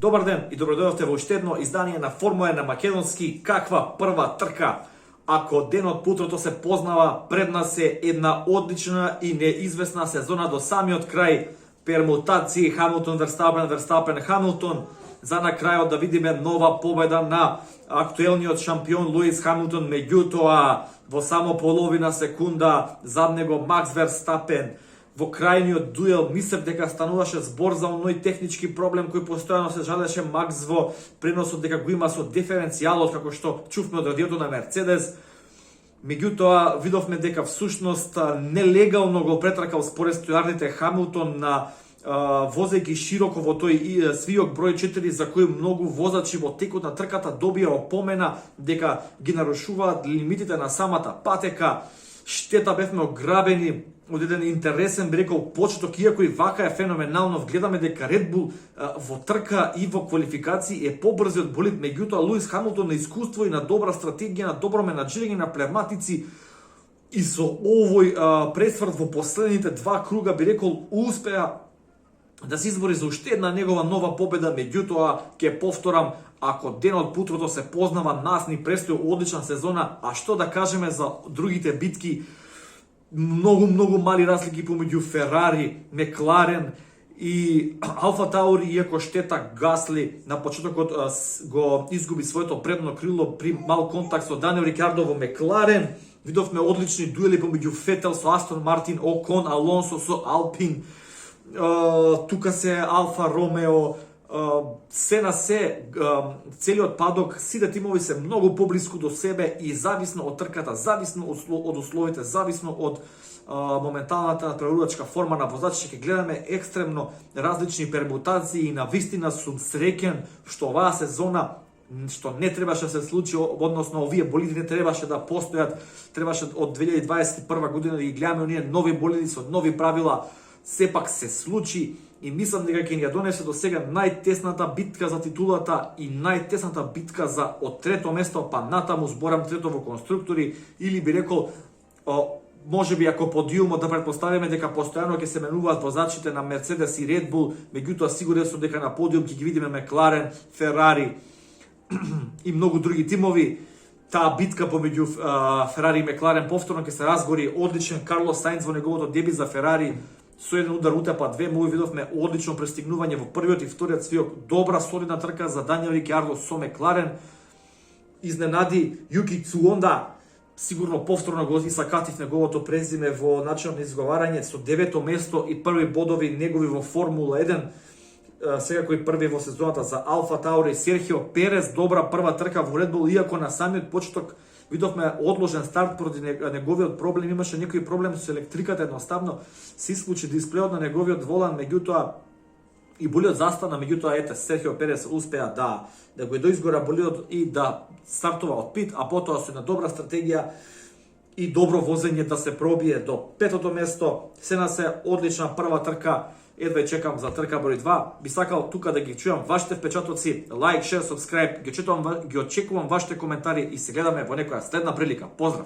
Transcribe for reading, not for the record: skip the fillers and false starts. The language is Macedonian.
Добар ден и добродојавте во уште едно издание на Формула 1 на македонски. Каква прва трка? Ако денот путрото се познава, пред нас е една одлична и неизвестна сезона до самиот крај. Пермутации Хамилтон, Верстапен, Верстапен, Хамилтон. За на крајот да видиме нова победа на актуелниот шампион Луис Хамилтон, меѓутоа во само половина секунда зад него Макс Верстапен. Во крајниот дуел мислев дека стануваше збор за оној технички проблем кој постојано се жалеше Макс во преносот дека го има со диференцијалот, како што чувме од радиото на Мерцедес. Меѓутоа видовме дека всушност нелегално го претркал според стојарните Хамилтон на возејќи широко во тој свиок број 4, за кој многу возачи во текот на трката добија опомена дека ги нарушуваат лимитите на самата патека. Штета, бевме ограбени од еден интересен, би рекол, почеток, иако и вака е феноменално. Гледаме дека Red Bull во трка и во квалификации е побрзи од болид, меѓутоа Луис Хамилтон на искуство и на добра стратегија, на добро менаџирање на пневматици и со овој пресврт во последните два круга, би рекол, успеа да се избори за уште една негова нова победа. Меѓутоа, ќе повторам, ако денот путрото се познава, нас ни престои одлична сезона, а што да кажеме за другите битки? Многу мали разлики помеѓу Ферари, Мекларен и Алфа Таури, иако штета Гасли на почетокот го изгуби своето предно крило при мал контакт со Даниел Рикардо во Мекларен. Видовме одлични дуели помеѓу Фетел со Астон Мартин, Окон, Алонсо со Алпин. Тука се Алфа Ромео, се на се, целиот падок, сите тимови се многу поблиску до себе и зависно од трката, зависно од условите, зависно од моменталната надпреварувачка форма на возачите, ќе гледаме екстремно различни пермутации и на вистина сум среќен што оваа сезона што не требаше да се случи, односно овие болиди не требаше да постојат, требаше од 2021 година да ги гледаме оние нови болиди со нови правила. Сепак се случи и мислам дека ќе ни ја донесе до сега најтесната битка за титулата и најтесната битка за од трето место па натаму, зборам трето во конструктори, или би рекол, можеби ако подиумот да претпоставиме дека постојано ќе се менуваат возачите на Мерцедес и Red Bull, меѓутоа сигурен сум дека на подиум ќе ги видиме Мекларен, Ферари и многу други тимови. Таа битка помеѓу Ферари и Мекларен повторно ќе се разгори. Одличен Карлос Саинц во неговото дебют за Ферари, со еден удар утепа две, му видовме одлично пристигнување во првиот и вториот свиок, добра солидна трка за Даниел Рикардо со Мекларен. Изненади Јуки Цуонда, сигурно повторно го исакатив неговото презиме во начинот на изговарање, со 9-то место и први бодови негови во Формула 1. Секако и први во сезоната за Алфа Таури. Серхио Перес, добра прва трка во Red Bull, иако на самиот почеток видовме одложен старт поради неговиот проблем, имаше некој проблем со електриката, едноставно се исклучи дисплеот на неговиот волан, меѓутоа и болидот застана, меѓутоа ете Серхио Перес успеа да го доизгора болидот и да стартува од пит, а потоа со една добра стратегија и добро возење да се пробие до петото место. Се на се одлична прва трка. Едва чекам за трка број 2. Би сакал тука да ги чујам вашите впечатоци, лайк, шер, сабскрајб, ги очекувам вашите коментари и се гледаме во некоја следна прилика. Поздрав!